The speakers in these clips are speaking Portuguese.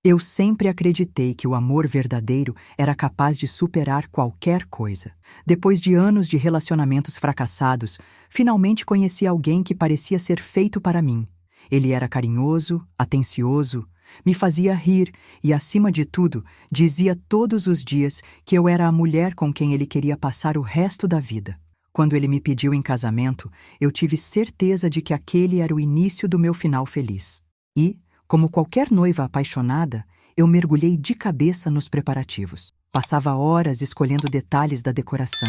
Eu sempre acreditei que o amor verdadeiro era capaz de superar qualquer coisa. Depois de anos de relacionamentos fracassados, finalmente conheci alguém que parecia ser feito para mim. Ele era carinhoso, atencioso, me fazia rir e, acima de tudo, dizia todos os dias que eu era a mulher com quem ele queria passar o resto da vida. Quando ele me pediu em casamento, eu tive certeza de que aquele era o início do meu final feliz. E, como qualquer noiva apaixonada, eu mergulhei de cabeça nos preparativos. Passava horas escolhendo detalhes da decoração,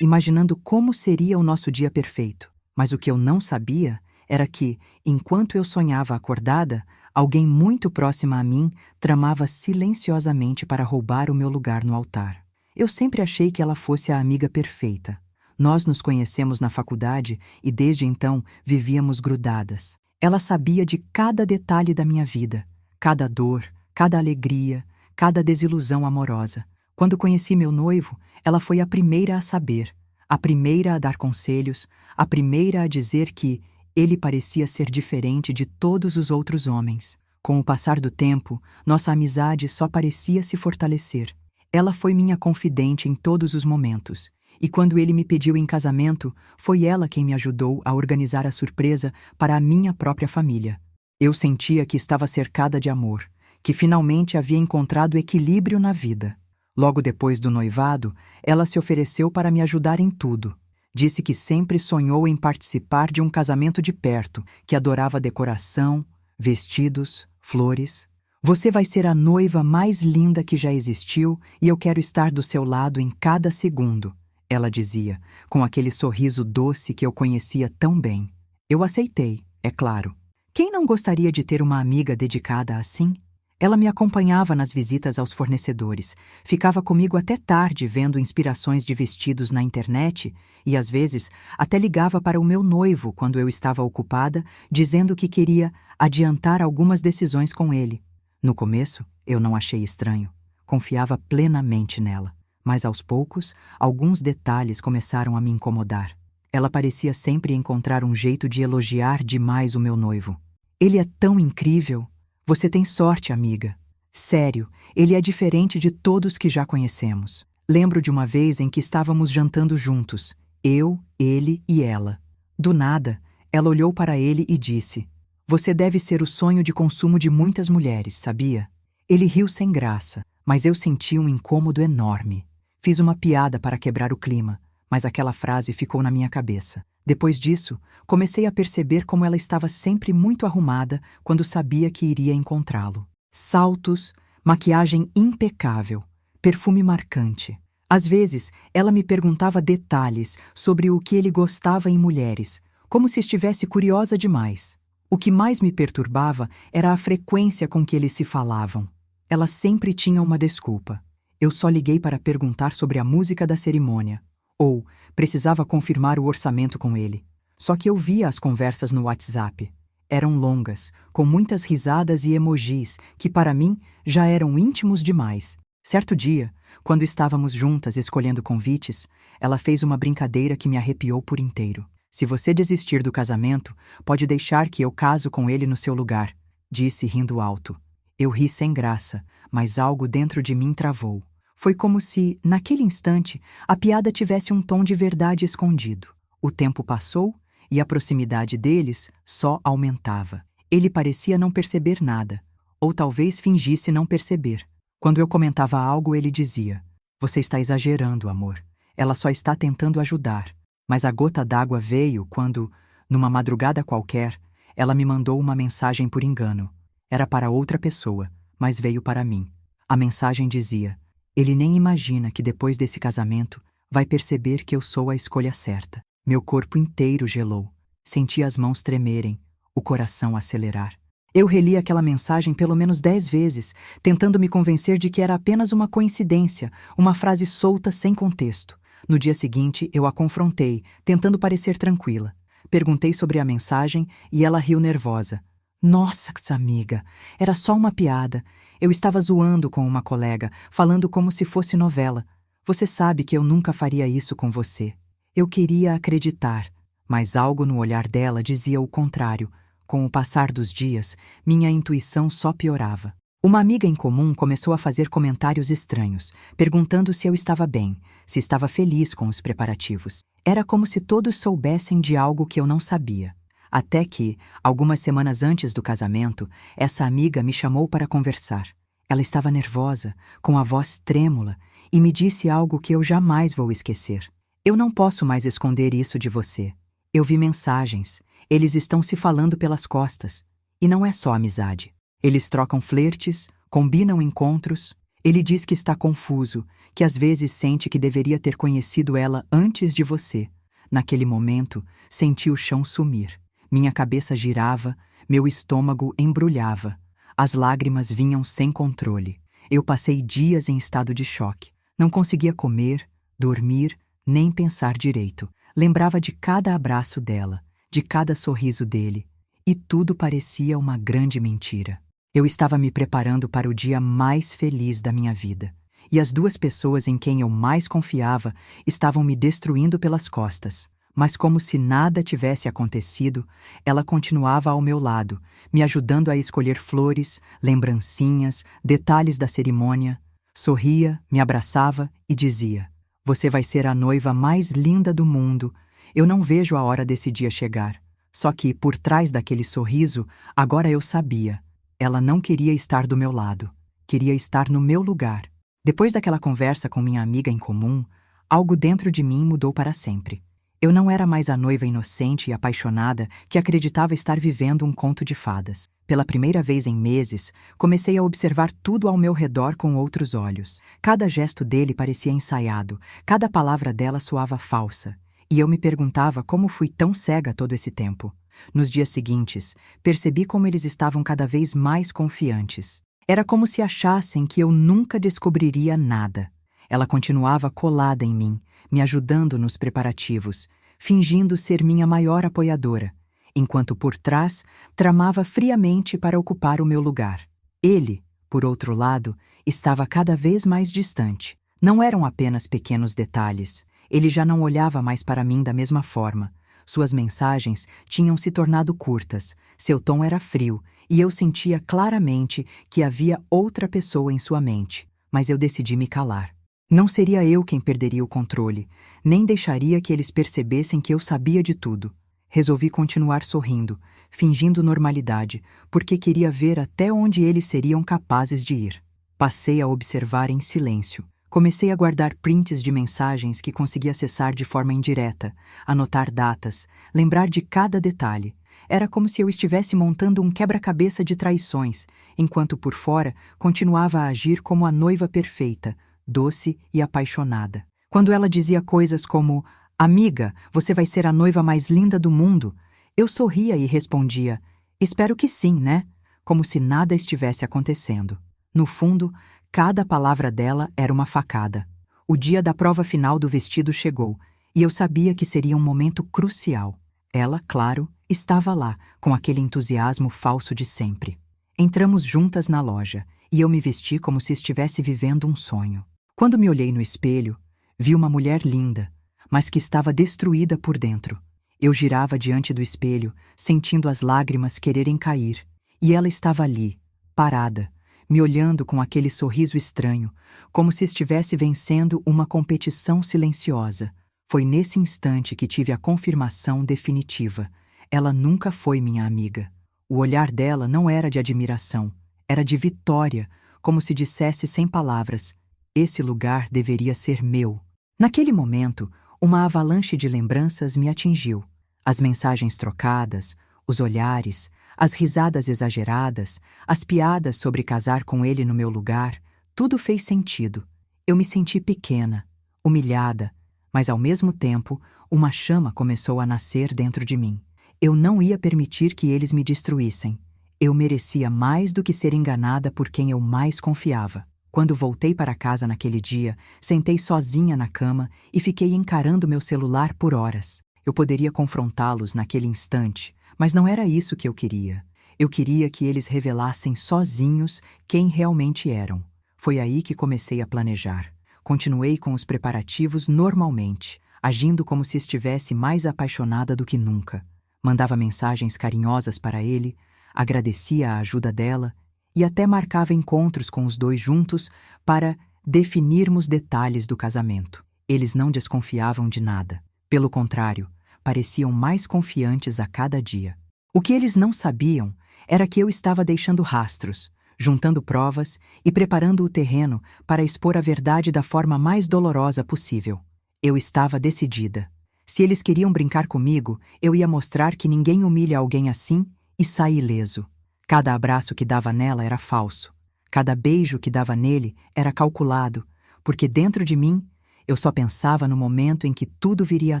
imaginando como seria o nosso dia perfeito. Mas o que eu não sabia era que, enquanto eu sonhava acordada, alguém muito próxima a mim tramava silenciosamente para roubar o meu lugar no altar. Eu sempre achei que ela fosse a amiga perfeita. Nós nos conhecemos na faculdade e desde então vivíamos grudadas. Ela sabia de cada detalhe da minha vida, cada dor, cada alegria, cada desilusão amorosa. Quando conheci meu noivo, ela foi a primeira a saber, a primeira a dar conselhos, a primeira a dizer que ele parecia ser diferente de todos os outros homens. Com o passar do tempo, nossa amizade só parecia se fortalecer. Ela foi minha confidente em todos os momentos. E quando ele me pediu em casamento, foi ela quem me ajudou a organizar a surpresa para a minha própria família. Eu sentia que estava cercada de amor, que finalmente havia encontrado equilíbrio na vida. Logo depois do noivado, ela se ofereceu para me ajudar em tudo. Disse que sempre sonhou em participar de um casamento de perto, que adorava decoração, vestidos, flores. Você vai ser a noiva mais linda que já existiu e eu quero estar do seu lado em cada segundo, ela dizia, com aquele sorriso doce que eu conhecia tão bem. Eu aceitei, é claro. Quem não gostaria de ter uma amiga dedicada assim? Ela me acompanhava nas visitas aos fornecedores, ficava comigo até tarde vendo inspirações de vestidos na internet e, às vezes, até ligava para o meu noivo quando eu estava ocupada, dizendo que queria adiantar algumas decisões com ele. No começo, eu não achei estranho. Confiava plenamente nela. Mas, aos poucos, alguns detalhes começaram a me incomodar. Ela parecia sempre encontrar um jeito de elogiar demais o meu noivo. Ele é tão incrível! Você tem sorte, amiga. Sério, ele é diferente de todos que já conhecemos. Lembro de uma vez em que estávamos jantando juntos, eu, ele e ela. Do nada, ela olhou para ele e disse: "Você deve ser o sonho de consumo de muitas mulheres, sabia?" Ele riu sem graça, mas eu senti um incômodo enorme. Fiz uma piada para quebrar o clima, mas aquela frase ficou na minha cabeça. Depois disso, comecei a perceber como ela estava sempre muito arrumada quando sabia que iria encontrá-lo. Saltos, maquiagem impecável, perfume marcante. Às vezes, ela me perguntava detalhes sobre o que ele gostava em mulheres, como se estivesse curiosa demais. O que mais me perturbava era a frequência com que eles se falavam. Ela sempre tinha uma desculpa. Eu só liguei para perguntar sobre a música da cerimônia. Ou precisava confirmar o orçamento com ele. Só que eu via as conversas no WhatsApp. Eram longas, com muitas risadas e emojis que para mim já eram íntimos demais. Certo dia, quando estávamos juntas escolhendo convites, ela fez uma brincadeira que me arrepiou por inteiro. "Se você desistir do casamento, pode deixar que eu caso com ele no seu lugar", disse rindo alto. Eu ri sem graça, mas algo dentro de mim travou. Foi como se, naquele instante, a piada tivesse um tom de verdade escondido. O tempo passou e a proximidade deles só aumentava. Ele parecia não perceber nada, ou talvez fingisse não perceber. Quando eu comentava algo, ele dizia: "Você está exagerando, amor. Ela só está tentando ajudar." Mas a gota d'água veio quando, numa madrugada qualquer, ela me mandou uma mensagem por engano. Era para outra pessoa, mas veio para mim. A mensagem dizia: "Ele nem imagina que depois desse casamento vai perceber que eu sou a escolha certa." Meu corpo inteiro gelou. Senti as mãos tremerem, o coração acelerar. Eu reli aquela mensagem pelo menos 10 vezes, tentando me convencer de que era apenas uma coincidência, uma frase solta sem contexto. No dia seguinte, eu a confrontei, tentando parecer tranquila. Perguntei sobre a mensagem e ela riu nervosa. "Nossa, amiga, era só uma piada. Eu estava zoando com uma colega, falando como se fosse novela. Você sabe que eu nunca faria isso com você." Eu queria acreditar, mas algo no olhar dela dizia o contrário. Com o passar dos dias, minha intuição só piorava. Uma amiga em comum começou a fazer comentários estranhos, perguntando se eu estava bem, se estava feliz com os preparativos. Era como se todos soubessem de algo que eu não sabia. Até que, algumas semanas antes do casamento, essa amiga me chamou para conversar. Ela estava nervosa, com a voz trêmula, e me disse algo que eu jamais vou esquecer. Eu não posso mais esconder isso de você. Eu vi mensagens. Eles estão se falando pelas costas. E não é só amizade. Eles trocam flertes, combinam encontros. Ele diz que está confuso, que às vezes sente que deveria ter conhecido ela antes de você. Naquele momento, senti o chão sumir. Minha cabeça girava, meu estômago embrulhava. As lágrimas vinham sem controle. Eu passei dias em estado de choque. Não conseguia comer, dormir, nem pensar direito. Lembrava de cada abraço dela, de cada sorriso dele. E tudo parecia uma grande mentira. Eu estava me preparando para o dia mais feliz da minha vida. E as duas pessoas em quem eu mais confiava estavam me destruindo pelas costas. Mas como se nada tivesse acontecido, ela continuava ao meu lado, me ajudando a escolher flores, lembrancinhas, detalhes da cerimônia. Sorria, me abraçava e dizia: "Você vai ser a noiva mais linda do mundo. Eu não vejo a hora desse dia chegar." Só que, por trás daquele sorriso, agora eu sabia. Ela não queria estar do meu lado. Queria estar no meu lugar. Depois daquela conversa com minha amiga em comum, algo dentro de mim mudou para sempre. Eu não era mais a noiva inocente e apaixonada que acreditava estar vivendo um conto de fadas. Pela primeira vez em meses, comecei a observar tudo ao meu redor com outros olhos. Cada gesto dele parecia ensaiado, cada palavra dela soava falsa. E eu me perguntava como fui tão cega todo esse tempo. Nos dias seguintes, percebi como eles estavam cada vez mais confiantes. Era como se achassem que eu nunca descobriria nada. Ela continuava colada em mim, me ajudando nos preparativos, fingindo ser minha maior apoiadora, enquanto por trás tramava friamente para ocupar o meu lugar. Ele, por outro lado, estava cada vez mais distante. Não eram apenas pequenos detalhes. Ele já não olhava mais para mim da mesma forma. Suas mensagens tinham se tornado curtas, seu tom era frio, e eu sentia claramente que havia outra pessoa em sua mente. Mas eu decidi me calar. Não seria eu quem perderia o controle, nem deixaria que eles percebessem que eu sabia de tudo. Resolvi continuar sorrindo, fingindo normalidade, porque queria ver até onde eles seriam capazes de ir. Passei a observar em silêncio. Comecei a guardar prints de mensagens que consegui acessar de forma indireta, anotar datas, lembrar de cada detalhe. Era como se eu estivesse montando um quebra-cabeça de traições, enquanto por fora continuava a agir como a noiva perfeita, doce e apaixonada. Quando ela dizia coisas como: "Amiga, você vai ser a noiva mais linda do mundo", eu sorria e respondia: "Espero que sim, né?", como se nada estivesse acontecendo. No fundo, cada palavra dela era uma facada. O dia da prova final do vestido chegou, e eu sabia que seria um momento crucial. Ela, claro, estava lá, com aquele entusiasmo falso de sempre. Entramos juntas na loja, e eu me vesti como se estivesse vivendo um sonho. Quando me olhei no espelho, vi uma mulher linda, mas que estava destruída por dentro. Eu girava diante do espelho, sentindo as lágrimas quererem cair, e ela estava ali, parada, me olhando com aquele sorriso estranho, como se estivesse vencendo uma competição silenciosa. Foi nesse instante que tive a confirmação definitiva. Ela nunca foi minha amiga. O olhar dela não era de admiração, era de vitória, como se dissesse sem palavras: "Esse lugar deveria ser meu." Naquele momento, uma avalanche de lembranças me atingiu. As mensagens trocadas, os olhares, as risadas exageradas, as piadas sobre casar com ele no meu lugar, tudo fez sentido. Eu me senti pequena, humilhada, mas ao mesmo tempo, uma chama começou a nascer dentro de mim. Eu não ia permitir que eles me destruíssem. Eu merecia mais do que ser enganada por quem eu mais confiava. Quando voltei para casa naquele dia, sentei sozinha na cama e fiquei encarando meu celular por horas. Eu poderia confrontá-los naquele instante, mas não era isso que eu queria. Eu queria que eles revelassem sozinhos quem realmente eram. Foi aí que comecei a planejar. Continuei com os preparativos normalmente, agindo como se estivesse mais apaixonada do que nunca. Mandava mensagens carinhosas para ele, agradecia a ajuda dela e até marcava encontros com os dois juntos para definirmos detalhes do casamento. Eles não desconfiavam de nada. Pelo contrário, pareciam mais confiantes a cada dia. O que eles não sabiam era que eu estava deixando rastros, juntando provas e preparando o terreno para expor a verdade da forma mais dolorosa possível. Eu estava decidida. Se eles queriam brincar comigo, eu ia mostrar que ninguém humilha alguém assim e sai ileso. Cada abraço que dava nela era falso. Cada beijo que dava nele era calculado, porque dentro de mim eu só pensava no momento em que tudo viria à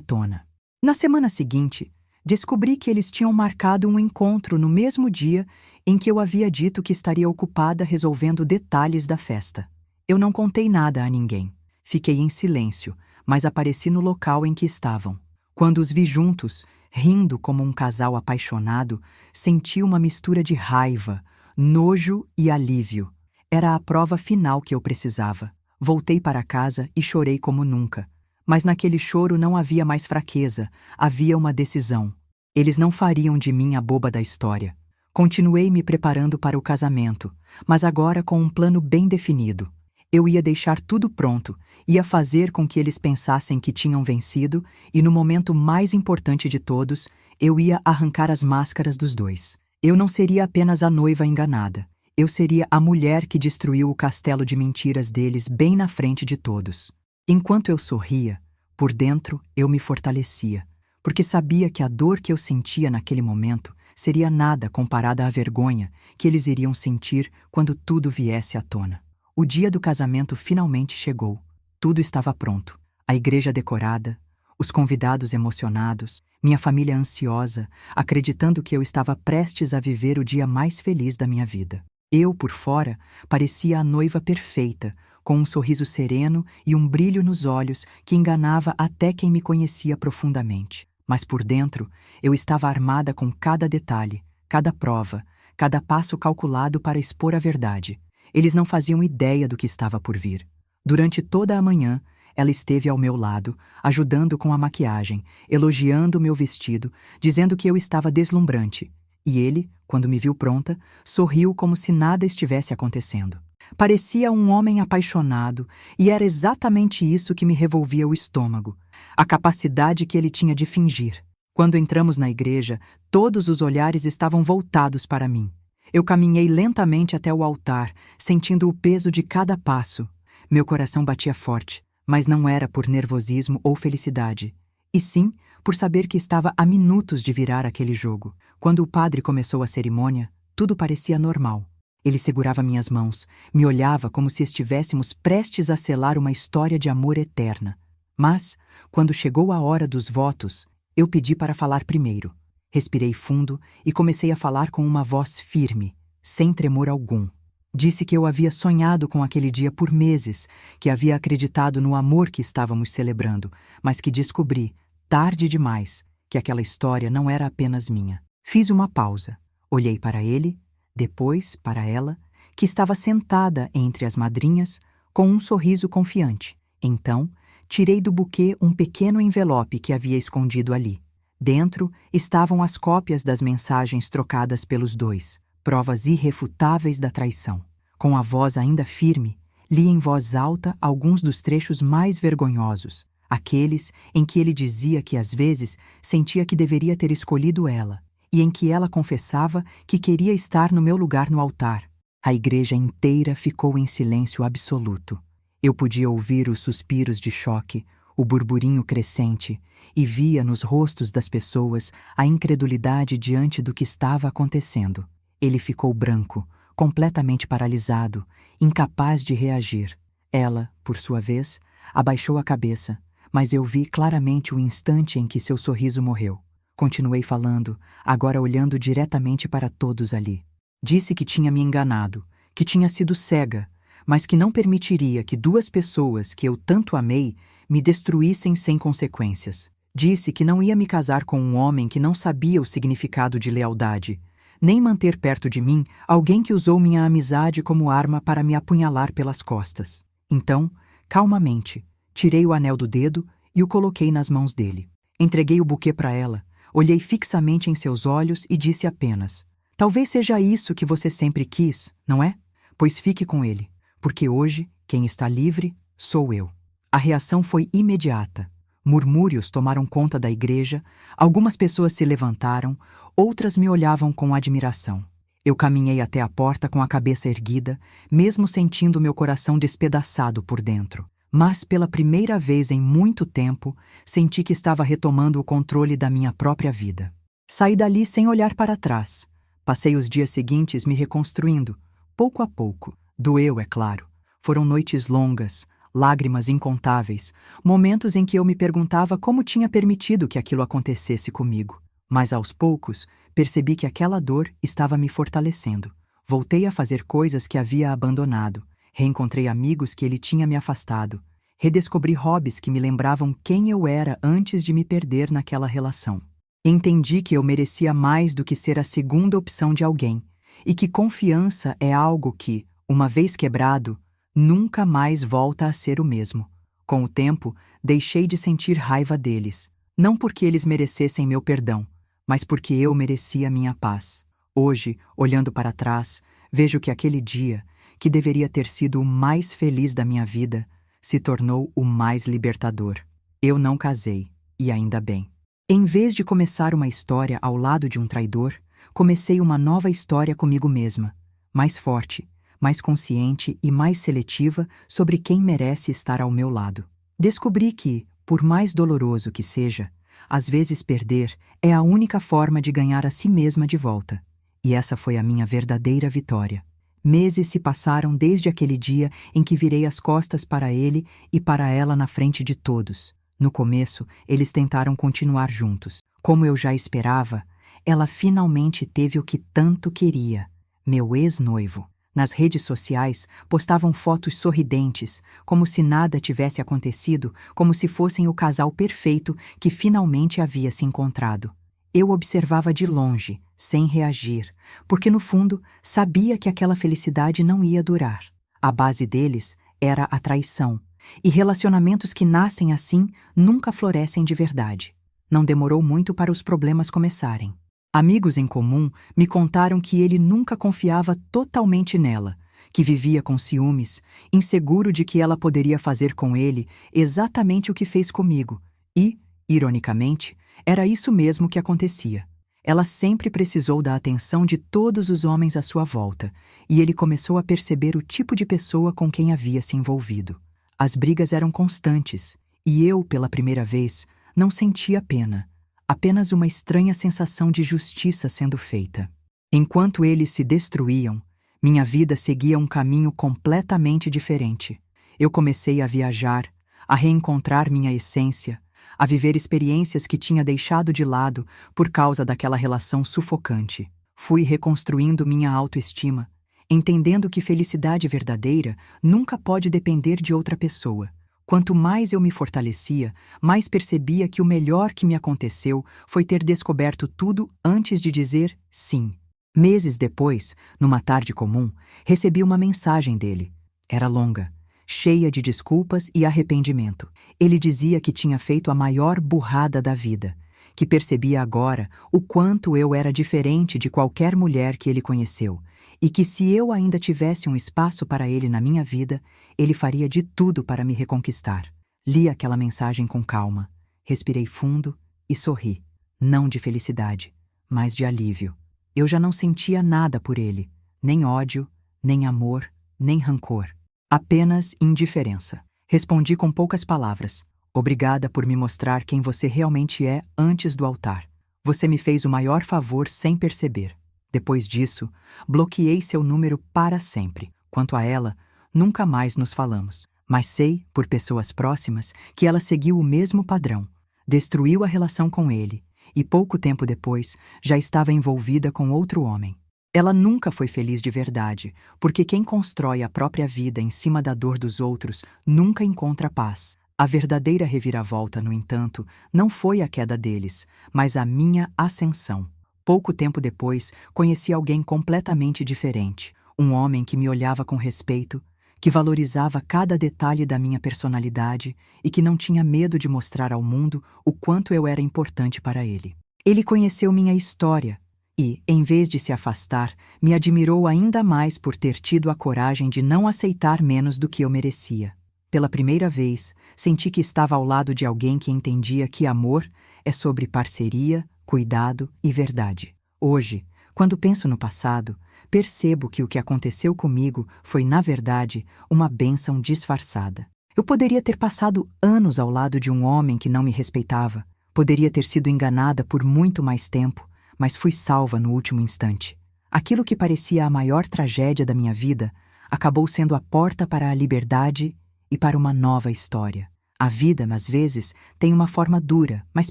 tona. Na semana seguinte, descobri que eles tinham marcado um encontro no mesmo dia em que eu havia dito que estaria ocupada resolvendo detalhes da festa. Eu não contei nada a ninguém. Fiquei em silêncio, mas apareci no local em que estavam. Quando os vi juntos, rindo como um casal apaixonado, senti uma mistura de raiva, nojo e alívio. Era a prova final que eu precisava. Voltei para casa e chorei como nunca. Mas naquele choro não havia mais fraqueza, havia uma decisão. Eles não fariam de mim a boba da história. Continuei me preparando para o casamento, mas agora com um plano bem definido. Eu ia deixar tudo pronto, ia fazer com que eles pensassem que tinham vencido e no momento mais importante de todos, eu ia arrancar as máscaras dos dois. Eu não seria apenas a noiva enganada. Eu seria a mulher que destruiu o castelo de mentiras deles bem na frente de todos. Enquanto eu sorria, por dentro eu me fortalecia, porque sabia que a dor que eu sentia naquele momento seria nada comparada à vergonha que eles iriam sentir quando tudo viesse à tona. O dia do casamento finalmente chegou. Tudo estava pronto. A igreja decorada, os convidados emocionados, minha família ansiosa, acreditando que eu estava prestes a viver o dia mais feliz da minha vida. Eu, por fora, parecia a noiva perfeita, com um sorriso sereno e um brilho nos olhos que enganava até quem me conhecia profundamente. Mas por dentro, eu estava armada com cada detalhe, cada prova, cada passo calculado para expor a verdade. Eles não faziam ideia do que estava por vir. Durante toda a manhã, ela esteve ao meu lado, ajudando com a maquiagem, elogiando o meu vestido, dizendo que eu estava deslumbrante. E ele, quando me viu pronta, sorriu como se nada estivesse acontecendo. Parecia um homem apaixonado, e era exatamente isso que me revolvia o estômago, a capacidade que ele tinha de fingir. Quando entramos na igreja, todos os olhares estavam voltados para mim. Eu caminhei lentamente até o altar, sentindo o peso de cada passo. Meu coração batia forte, mas não era por nervosismo ou felicidade, e sim por saber que estava a minutos de virar aquele jogo. Quando o padre começou a cerimônia, tudo parecia normal. Ele segurava minhas mãos, me olhava como se estivéssemos prestes a selar uma história de amor eterna. Mas, quando chegou a hora dos votos, eu pedi para falar primeiro. Respirei fundo e comecei a falar com uma voz firme, sem tremor algum. Disse que eu havia sonhado com aquele dia por meses, que havia acreditado no amor que estávamos celebrando, mas que descobri, tarde demais, que aquela história não era apenas minha. Fiz uma pausa. Olhei para ele, depois para ela, que estava sentada entre as madrinhas, com um sorriso confiante. Então, tirei do buquê um pequeno envelope que havia escondido ali. Dentro estavam as cópias das mensagens trocadas pelos dois, provas irrefutáveis da traição. Com a voz ainda firme, li em voz alta alguns dos trechos mais vergonhosos, aqueles em que ele dizia que às vezes sentia que deveria ter escolhido ela, e em que ela confessava que queria estar no meu lugar no altar. A igreja inteira ficou em silêncio absoluto. Eu podia ouvir os suspiros de choque, o burburinho crescente, e via nos rostos das pessoas a incredulidade diante do que estava acontecendo. Ele ficou branco, completamente paralisado, incapaz de reagir. Ela, por sua vez, abaixou a cabeça, mas eu vi claramente o instante em que seu sorriso morreu. Continuei falando, agora olhando diretamente para todos ali. Disse que tinha me enganado, que tinha sido cega, mas que não permitiria que duas pessoas que eu tanto amei me destruíssem sem consequências. Disse que não ia me casar com um homem que não sabia o significado de lealdade, nem manter perto de mim alguém que usou minha amizade como arma para me apunhalar pelas costas. Então, calmamente, tirei o anel do dedo e o coloquei nas mãos dele. Entreguei o buquê para ela, olhei fixamente em seus olhos e disse apenas: Talvez seja isso que você sempre quis, não é? Pois fique com ele, porque hoje quem está livre sou eu. A reação foi imediata. Murmúrios tomaram conta da igreja, algumas pessoas se levantaram, outras me olhavam com admiração. Eu caminhei até a porta com a cabeça erguida, mesmo sentindo meu coração despedaçado por dentro. Mas, pela primeira vez em muito tempo, senti que estava retomando o controle da minha própria vida. Saí dali sem olhar para trás. Passei os dias seguintes me reconstruindo, pouco a pouco. Doeu, é claro. Foram noites longas, lágrimas incontáveis, momentos em que eu me perguntava como tinha permitido que aquilo acontecesse comigo. Mas aos poucos, percebi que aquela dor estava me fortalecendo. Voltei a fazer coisas que havia abandonado, reencontrei amigos que ele tinha me afastado, redescobri hobbies que me lembravam quem eu era antes de me perder naquela relação. Entendi que eu merecia mais do que ser a segunda opção de alguém, e que confiança é algo que, uma vez quebrado, nunca mais volta a ser o mesmo. Com o tempo, deixei de sentir raiva deles, não porque eles merecessem meu perdão, mas porque eu merecia minha paz. Hoje, olhando para trás, vejo que aquele dia, que deveria ter sido o mais feliz da minha vida, se tornou o mais libertador. Eu não casei, e ainda bem. Em vez de começar uma história ao lado de um traidor, comecei uma nova história comigo mesma, mais forte, mais consciente e mais seletiva sobre quem merece estar ao meu lado. Descobri que, por mais doloroso que seja, às vezes perder é a única forma de ganhar a si mesma de volta. E essa foi a minha verdadeira vitória. Meses se passaram desde aquele dia em que virei as costas para ele e para ela na frente de todos. No começo, eles tentaram continuar juntos. Como eu já esperava, ela finalmente teve o que tanto queria: meu ex-noivo. Nas redes sociais, postavam fotos sorridentes, como se nada tivesse acontecido, como se fossem o casal perfeito que finalmente havia se encontrado. Eu observava de longe, sem reagir, porque no fundo sabia que aquela felicidade não ia durar. A base deles era a traição, e relacionamentos que nascem assim nunca florescem de verdade. Não demorou muito para os problemas começarem. Amigos em comum me contaram que ele nunca confiava totalmente nela, que vivia com ciúmes, inseguro de que ela poderia fazer com ele exatamente o que fez comigo. E, ironicamente, era isso mesmo que acontecia. Ela sempre precisou da atenção de todos os homens à sua volta, e ele começou a perceber o tipo de pessoa com quem havia se envolvido. As brigas eram constantes, e eu, pela primeira vez, não sentia pena. Apenas uma estranha sensação de justiça sendo feita. Enquanto eles se destruíam, minha vida seguia um caminho completamente diferente. Eu comecei a viajar, a reencontrar minha essência, a viver experiências que tinha deixado de lado por causa daquela relação sufocante. Fui reconstruindo minha autoestima, entendendo que felicidade verdadeira nunca pode depender de outra pessoa. Quanto mais eu me fortalecia, mais percebia que o melhor que me aconteceu foi ter descoberto tudo antes de dizer sim. Meses depois, numa tarde comum, recebi uma mensagem dele. Era longa, cheia de desculpas e arrependimento. Ele dizia que tinha feito a maior burrada da vida, que percebia agora o quanto eu era diferente de qualquer mulher que ele conheceu, e que se eu ainda tivesse um espaço para ele na minha vida, ele faria de tudo para me reconquistar. Li aquela mensagem com calma, respirei fundo e sorri, não de felicidade, mas de alívio. Eu já não sentia nada por ele, nem ódio, nem amor, nem rancor. Apenas indiferença. Respondi com poucas palavras. Obrigada por me mostrar quem você realmente é antes do altar. Você me fez o maior favor sem perceber. Depois disso, bloqueei seu número para sempre. Quanto a ela, nunca mais nos falamos. Mas sei, por pessoas próximas, que ela seguiu o mesmo padrão. Destruiu a relação com ele, e pouco tempo depois, já estava envolvida com outro homem. Ela nunca foi feliz de verdade, porque quem constrói a própria vida em cima da dor dos outros nunca encontra paz. A verdadeira reviravolta, no entanto, não foi a queda deles, mas a minha ascensão. Pouco tempo depois, conheci alguém completamente diferente, um homem que me olhava com respeito, que valorizava cada detalhe da minha personalidade e que não tinha medo de mostrar ao mundo o quanto eu era importante para ele. Ele conheceu minha história, E, em vez de se afastar, me admirou ainda mais por ter tido a coragem de não aceitar menos do que eu merecia. Pela primeira vez, senti que estava ao lado de alguém que entendia que amor é sobre parceria, cuidado e verdade. Hoje, quando penso no passado, percebo que o que aconteceu comigo foi, na verdade, uma bênção disfarçada. Eu poderia ter passado anos ao lado de um homem que não me respeitava, poderia ter sido enganada por muito mais tempo, mas fui salva no último instante. Aquilo que parecia a maior tragédia da minha vida acabou sendo a porta para a liberdade e para uma nova história. A vida, às vezes, tem uma forma dura, mas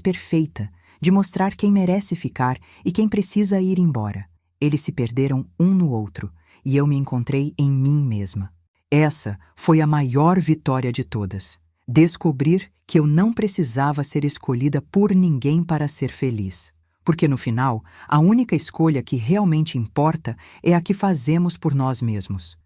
perfeita, de mostrar quem merece ficar e quem precisa ir embora. Eles se perderam um no outro, e eu me encontrei em mim mesma. Essa foi a maior vitória de todas. Descobrir que eu não precisava ser escolhida por ninguém para ser feliz. Porque no final, a única escolha que realmente importa é a que fazemos por nós mesmos.